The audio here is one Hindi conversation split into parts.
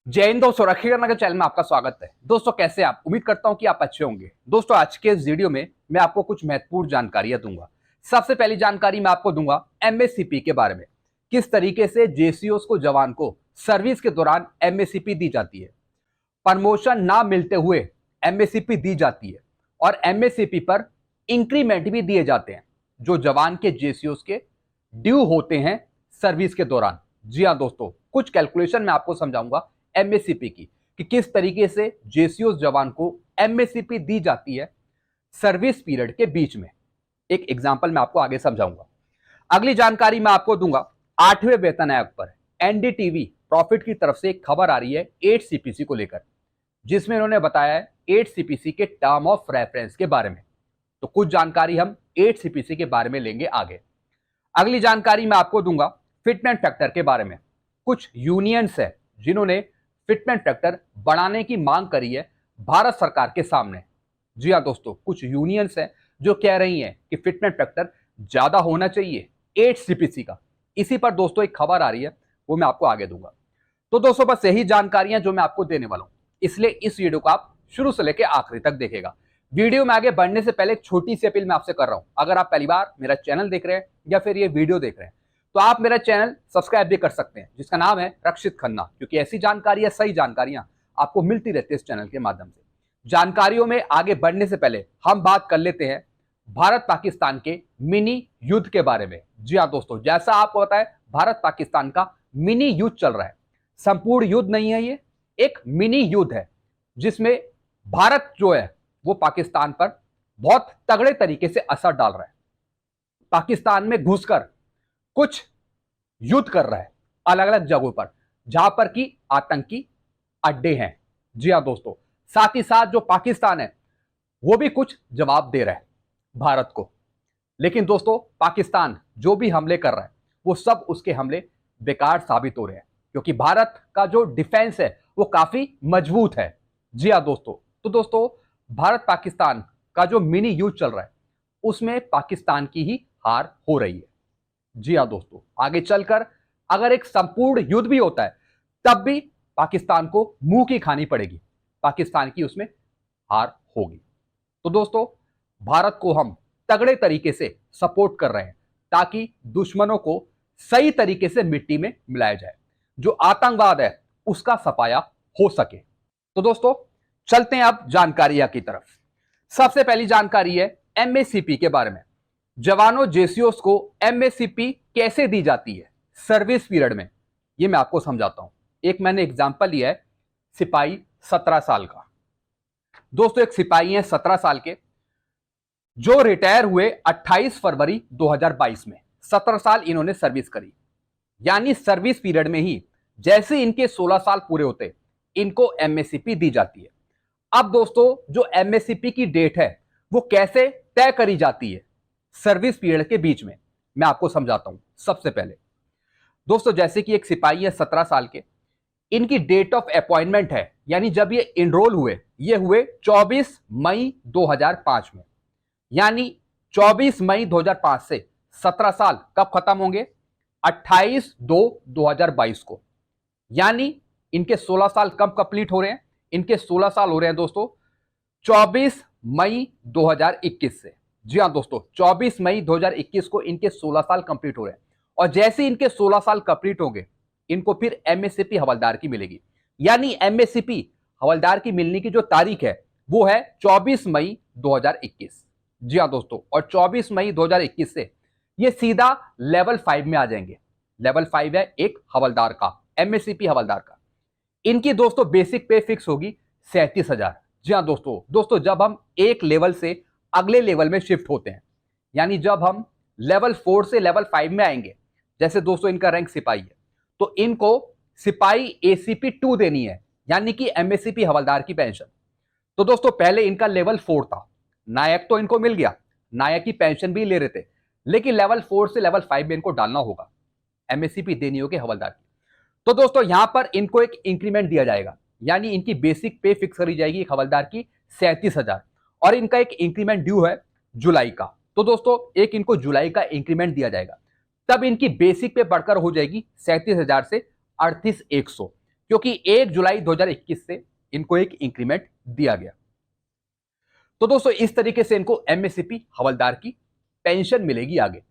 जय हिंद दोस्तों, रखी करना के चैनल में आपका स्वागत है। दोस्तों कैसे हैं आप? उम्मीद करता हूं कि आप अच्छे होंगे। दोस्तों आज के इस वीडियो में मैं आपको कुछ महत्वपूर्ण जानकारियां दूंगा। सबसे पहली जानकारी मैं आपको दूंगा एमएससीपी के बारे में। किस तरीके से जेसीओस को जवान को सर्विस के दौरान एमएससीपी दी जाती है, प्रमोशन ना मिलते हुए एमएससीपी दी जाती है और एमएससीपी पर इंक्रीमेंट भी दिए जाते हैं जो जवान के जेसीओस के ड्यू होते हैं सर्विस के दौरान। जी हाँ दोस्तों, कुछ कैलकुलेशन मैं आपको समझाऊंगा एमएससीपी की कि किस तरीके से जेसीओस जवान को एमएससीपी दी जाती है सर्विस पीरियड के बीच में। एक एग्जांपल मैं आपको आगे समझाऊंगा। अगली जानकारी मैं आपको दूंगा 8वें वेतन आयोग पर एनडीटीवी प्रॉफिट की तरफ से एक खबर आ रही है 8 सीपीसी को लेकर, जिसमें इन्होंने बताया है 8 सीपीसी के टर्म ऑफ रेफरेंस के बारे में। तो कुछ जानकारी हम 8 सीपीसी के बारे में लेंगे आगे। अगली जानकारी मैं आपको दूंगा फिटमेंट फैक्टर के बारे में। कुछ यूनियंस है जिन्होंने फिटमेंट फैक्टर बढ़ाने की मांग करी है भारत सरकार के सामने। जी हाँ दोस्तों, कुछ यूनियंस हैं जो कह रही हैं कि फिटमेंट फैक्टर ज्यादा होना चाहिए 8 सीपीसी का। इसी पर दोस्तों एक खबर आ रही है, वो मैं आपको आगे दूंगा। तो दोस्तों बस यही जानकारियां जो मैं आपको देने वाला हूं, इसलिए इस वीडियो को आप शुरू से लेकर आखिरी तक देखेगा। वीडियो में आगे बढ़ने से पहले एक छोटी सी अपील मैं आपसे कर रहा हूं। अगर आप पहली बार मेरा चैनल देख रहे हैं या फिर ये वीडियो देख रहे हैं तो आप मेरा चैनल सब्सक्राइब भी कर सकते हैं, जिसका नाम है रक्षित खन्ना, क्योंकि ऐसी जानकारियां, सही जानकारियां आपको मिलती रहती है इस चैनल के माध्यम से। जानकारियों में आगे बढ़ने से पहले हम बात कर लेते हैं भारत पाकिस्तान के मिनी युद्ध के बारे में। जी हाँ दोस्तों, जैसा आपको पता है भारत पाकिस्तान का मिनी युद्ध चल रहा है। संपूर्ण युद्ध नहीं है, ये एक मिनी युद्ध है जिसमें भारत जो है वो पाकिस्तान पर बहुत तगड़े तरीके से असर डाल रहा है। पाकिस्तान में घुसकर कुछ युद्ध कर रहा है अलग अलग जगहों पर, जहां पर की आतंकी अड्डे हैं। जी हाँ दोस्तों, साथ ही साथ जो पाकिस्तान है वो भी कुछ जवाब दे रहा है भारत को। लेकिन दोस्तों पाकिस्तान जो भी हमले कर रहा है वो सब उसके हमले बेकार साबित हो रहे हैं, क्योंकि भारत का जो डिफेंस है वो काफी मजबूत है। जी हाँ दोस्तों, तो दोस्तों भारत पाकिस्तान का जो मिनी युद्ध चल रहा है उसमें पाकिस्तान की ही हार हो रही है। जी हाँ दोस्तों, आगे चलकर अगर एक संपूर्ण युद्ध भी होता है तब भी पाकिस्तान को मुंह की खानी पड़ेगी, पाकिस्तान की उसमें हार होगी। तो दोस्तों भारत को हम तगड़े तरीके से सपोर्ट कर रहे हैं ताकि दुश्मनों को सही तरीके से मिट्टी में मिलाया जाए, जो आतंकवाद है उसका सफाया हो सके। तो दोस्तों चलते हैं अब जानकारियां की तरफ। सबसे पहली जानकारी है एमएससीपी के बारे में। जवानों जेसीओस को एमएससीपी कैसे दी जाती है सर्विस पीरियड में, ये मैं आपको समझाता हूं। एक मैंने एग्जांपल लिया है सिपाही 17 साल का। दोस्तों एक सिपाही है 17 साल के जो रिटायर हुए 28 फरवरी 2022 में। 17 साल इन्होंने सर्विस करी, यानी सर्विस पीरियड में ही जैसे इनके 16 साल पूरे होते इनको एमएससीपी दी जाती है। अब दोस्तों जो एमएससीपी की डेट है वो कैसे तय करी जाती है सर्विस पीरियड के बीच में, मैं आपको समझाता हूं। सबसे पहले दोस्तों जैसे कि एक सिपाही है 17 साल के, इनकी डेट ऑफ अपॉइंटमेंट है, यानी जब ये इनरोल हुए ये हुए 24 मई 2005 में। यानी 24 मई 2005 से 17 साल कब खत्म होंगे? 28/2/2022 को। यानी इनके 16 साल कब कंप्लीट हो रहे हैं? इनके 16 साल हो रहे हैं दोस्तों 24 मई 2021 से। जी हाँ दोस्तों, 24 मई 2021 को इनके 16 साल कंप्लीट हो रहे हैं। और जैसे इनके 16 साल कंप्लीट होंगे इनको फिर एमएससीपी हवलदार की मिलेगी। यानी एमएससीपी हवलदार की मिलने की जो तारीख है वो है 24 मई 2021। जी हाँ दोस्तों, और 24 मई 2021 से ये सीधा लेवल 5 में आ जाएंगे। लेवल 5 है एक हवलदार का, एमएससीपी हवलदार का। इनकी दोस्तों बेसिक पे फिक्स होगी 37,000। जी हाँ दोस्तों जब हम एक लेवल से अगले लेवल में शिफ्ट होते हैं, यानी जब हम लेवल 4 से लेवल 5 में आएंगे, जैसे दोस्तों इनका रैंक सिपाही है तो इनको सिपाही एसीपी 2 देनी है, यानी कि एमएससीपी हवलदार की पेंशन। तो दोस्तों पहले इनका लेवल 4 था, नायक तो इनको मिल गया, नायक की पेंशन भी ले रहे थे, लेकिन लेवल 4 से लेवल 5 में इनको डालना होगा, एमएससीपी देनी होगी हवलदार की। तो दोस्तों यहां पर इनको एक इंक्रीमेंट दिया जाएगा, यानी इनकी बेसिक पे फिक्स करी जाएगी एक हवलदार की 37,000, और इनका एक इंक्रीमेंट ड्यू है जुलाई का। तो दोस्तों एक इनको जुलाई का इंक्रीमेंट दिया जाएगा, तब इनकी बेसिक पे बढ़कर हो जाएगी 37,000 से 38,100, क्योंकि 1 जुलाई 2021 से इनको एक इंक्रीमेंट दिया गया। तो दोस्तों इस तरीके से इनको एमएससीपी हवलदार की पेंशन मिलेगी आगे।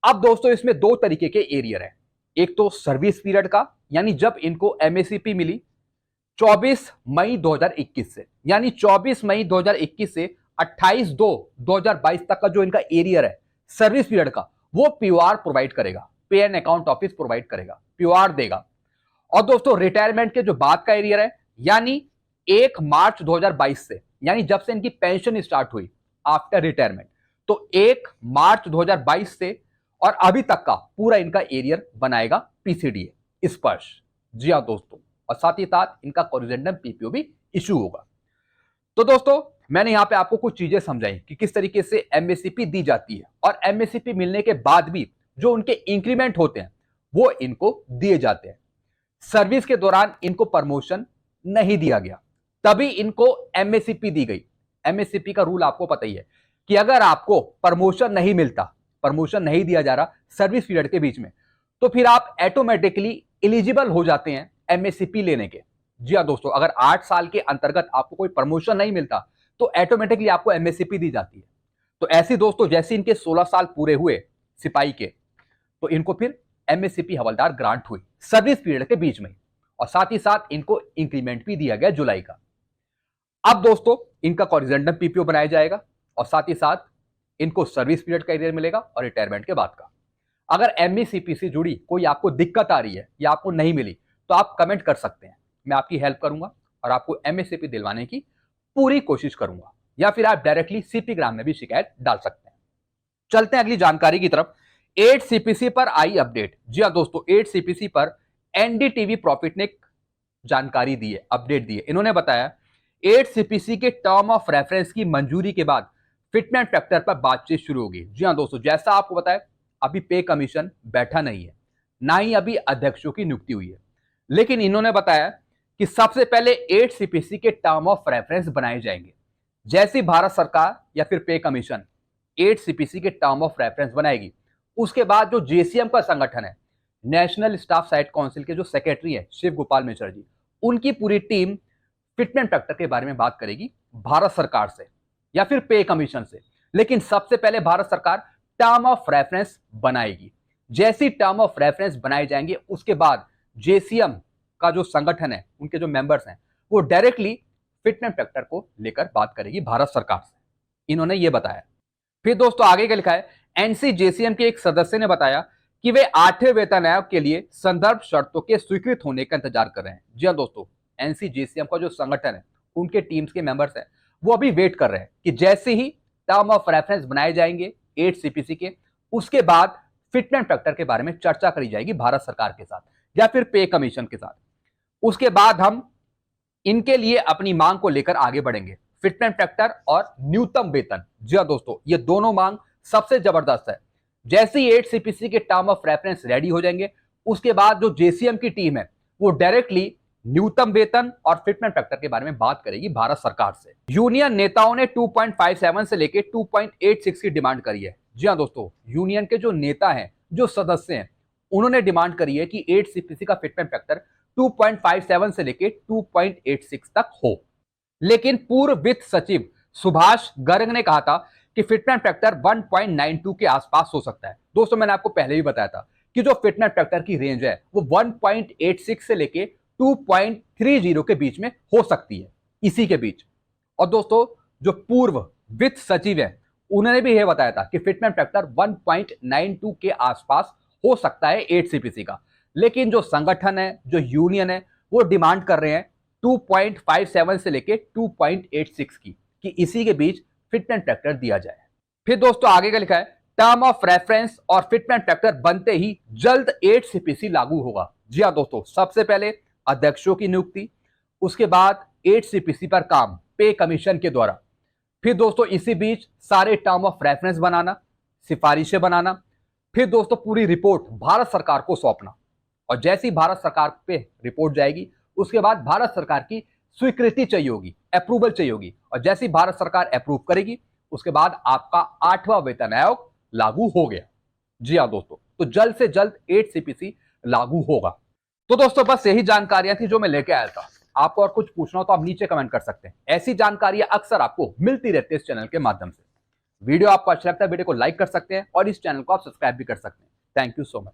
अब दोस्तों इसमें दो तरीके के एरियर हैं, एक तो सर्विस पीरियड का, यानी जब इनको एमएससीपी मिली 24 मई 2021 से, यानी 24 मई 2021 से 28/2/2022 तक का जो इनका एरियर है सर्विस पीरियड का, वो पीओआर प्रोवाइड करेगा, पे एंड अकाउंट ऑफिस प्रोवाइड करेगा, पीओआर देगा। और दोस्तों रिटायरमेंट के जो बाद का एरियर है, यानी 1 मार्च 2022 से, यानी जब से इनकी पेंशन स्टार्ट हुई आफ्टर रिटायरमेंट, तो 1 मार्च 2022 से और अभी तक का पूरा इनका एरियर बनाएगा पीसीडीए स्पर्श। जी हाँ दोस्तों, और साथ ही साथ इनका कोरिजेंडम पीपीओ भी इशू होगा। तो दोस्तों मैंने यहां पे आपको कुछ चीजें समझाई कि किस तरीके से एमएससीपी दी जाती है, और एमएससीपी मिलने के बाद भी जो उनके इंक्रीमेंट होते हैं वो इनको दिए जाते हैं। सर्विस के दौरान इनको प्रमोशन नहीं दिया गया, तभी इनको एमएससीपी दी गई। एमएससीपी का रूल आपको पता ही है कि अगर आपको प्रमोशन नहीं मिलता, प्रमोशन नहीं दिया जा रहा सर्विस पीरियड के बीच में, तो फिर आप ऑटोमेटिकली एलिजिबल हो जाते हैं एमएससीपी लेने के। जी हाँ दोस्तों, अगर 8 साल के अंतर्गत आपको कोई प्रमोशन नहीं मिलता तो ऑटोमेटिकली आपको एमएससीपी दी जाती है। तो ऐसी दोस्तों जैसे इनके 16 साल पूरे हुए सिपाही के, तो इनको फिर एमएससीपी हवलदार ग्रांट हुई सर्विस पीरियड के बीच में, और साथ ही साथ इनको इंक्रीमेंट भी दिया गया जुलाई का। अब दोस्तों इनका कोरिजेंडम पीपीओ बनाया जाएगा, और साथ ही साथ इनको सर्विस पीरियड का एरियर मिलेगा और रिटायरमेंट के बाद का। अगर एमएससीपी से जुड़ी कोई आपको दिक्कत आ रही है या आपको नहीं मिली, तो आप कमेंट कर सकते हैं, मैं आपकी हेल्प करूंगा और आपको एमएससीपी दिलवाने की पूरी कोशिश करूंगा, या फिर आप डायरेक्टली सीपी ग्राम में भी शिकायत डाल सकते हैं। चलते हैं अगली जानकारी की तरफ। 8 सीपीसी पर आई अपडेट। जी हाँ दोस्तों, 8 सीपीसी पर एनडीटीवी प्रॉफिट ने जानकारी दी है, अपडेट दी है। इन्होंने बताया 8 सीपीसी के टर्म ऑफ रेफरेंस की मंजूरी के बाद फिटमेंट फैक्टर पर बातचीत शुरू होगी। जी हाँ दोस्तों, जैसा आपको बताया अभी पे कमीशन बैठा नहीं है, ना ही अभी अध्यक्षों की नियुक्ति हुई है, लेकिन इन्होंने बताया कि सबसे पहले 8 सीपीसी के टर्म ऑफ रेफरेंस बनाए जाएंगे। जैसी भारत सरकार या फिर पे कमीशन 8 सीपीसी के टर्म ऑफ रेफरेंस बनाएगी, उसके बाद जो जेसीएम का संगठन है, नेशनल स्टाफ साइट काउंसिल के जो सेक्रेटरी है शिव गोपाल मिश्रा जी, उनकी पूरी टीम फिटमेंट फैक्टर के बारे में बात करेगी भारत सरकार से या फिर पे कमीशन से। लेकिन सबसे पहले भारत सरकार टर्म ऑफ रेफरेंस बनाएगी। जैसी टर्म ऑफ रेफरेंस बनाए जाएंगे, उसके बाद जेसीएम का जो संगठन है, उनके जो मेंबर्स हैं, वो डायरेक्टली फिटमेंट फैक्टर को लेकर बात करेगी भारत सरकार से, इन्होंने ये बताया। फिर दोस्तों आगे क्या लिखा है, एनसीजेसीएम के एक सदस्य ने बताया कि वे 8वें वेतन आयोग के लिए संदर्भ शर्तों के स्वीकृत होने का इंतजार कर रहे हैं। जी हाँ दोस्तों, एनसीजेसीएम का जो संगठन है, उनके टीम्स के मेंबर्स हैं, वो अभी वेट कर रहे हैं कि जैसे ही टर्म ऑफ रेफरेंस बनाए जाएंगे 8 सीपीसी के, उसके बाद फिटमेंट फैक्टर के बारे में चर्चा करी जाएगी भारत सरकार के साथ या फिर पे कमीशन के साथ। उसके बाद हम इनके लिए अपनी मांग को लेकर आगे बढ़ेंगे, फिटमेंट फैक्टर और न्यूनतम वेतन। जी हाँ दोस्तों, ये दोनों मांग सबसे जबरदस्त है। जैसे ही 8 सीपीसी के टर्म ऑफ रेफरेंस रेडी हो जाएंगे, उसके बाद जो जेसीएम की टीम है वो डायरेक्टली न्यूनतम वेतन और फिटमेंट फैक्टर के बारे में बात करेगी भारत सरकार से। यूनियन नेताओं ने 2.57 से लेकर 2.86 की डिमांड करी है। जी हाँ दोस्तों, यूनियन के जो नेता हैं, जो सदस्य हैं, उन्होंने डिमांड करी है कि 8 सीपीसी का फिटमेंट फैक्टर 2.57 से लेकर 2.86 तक हो। लेकिन पूर्व वित्त सचिव सुभाष गर्ग ने कहा था कि फिटमेंट फैक्टर 1.92 के आसपास हो सकता है। दोस्तों मैंने आपको पहले भी बताया था कि जो फिटमेंट फैक्टर की रेंज है वो 1.86 से लेके 2.30 के बीच में हो सकती है, इसी के बीच। और दोस्तों जो पूर्व वित्त सचिव है, उन्होंने भी यह बताया था कि फिटमेंट फैक्टर 1.92 के आसपास हो सकता है 8 सीपीसी का। लेकिन जो संगठन है, जो यूनियन है, वो डिमांड कर रहे हैं 2.57 से लेके 2.86 की, कि इसी के बीच फिटमेंट फैक्टर दिया जाए। फिर दोस्तों आगे का लिखा है, टर्म ऑफ रेफरेंस और फिटमेंट फैक्टर बनते ही जल्द 8 सीपीसी लागू होगा। जी हाँ दोस्तों, सबसे पहले अध्यक्षों की नियुक्ति, उसके बाद 8 सीपीसी पर काम पे कमीशन के द्वारा। फिर दोस्तों इसी बीच सारे टर्म ऑफ रेफरेंस बनाना, सिफारिशें बनाना, फिर दोस्तों पूरी रिपोर्ट भारत सरकार को सौंपना, और जैसी भारत सरकार पे रिपोर्ट जाएगी, उसके बाद भारत सरकार की स्वीकृति चाहिए होगी, अप्रूवल चाहिए होगी, और जैसी भारत सरकार अप्रूव करेगी, उसके बाद आपका 8वां वेतन आयोग लागू हो गया। जी हाँ दोस्तों, तो जल्द से जल्द 8 सीपीसी लागू होगा। तो दोस्तों बस यही जानकारियां थी जो मैं लेके आया था। आपको और कुछ पूछना हो तो आप नीचे कमेंट कर सकते हैं। ऐसी जानकारियां अक्सर आपको मिलती रहती है इस चैनल के माध्यम से। वीडियो आपको अच्छा लगता है, वीडियो को लाइक कर सकते हैं और इस चैनल को आप सब्सक्राइब भी कर सकते हैं। Thank you so much.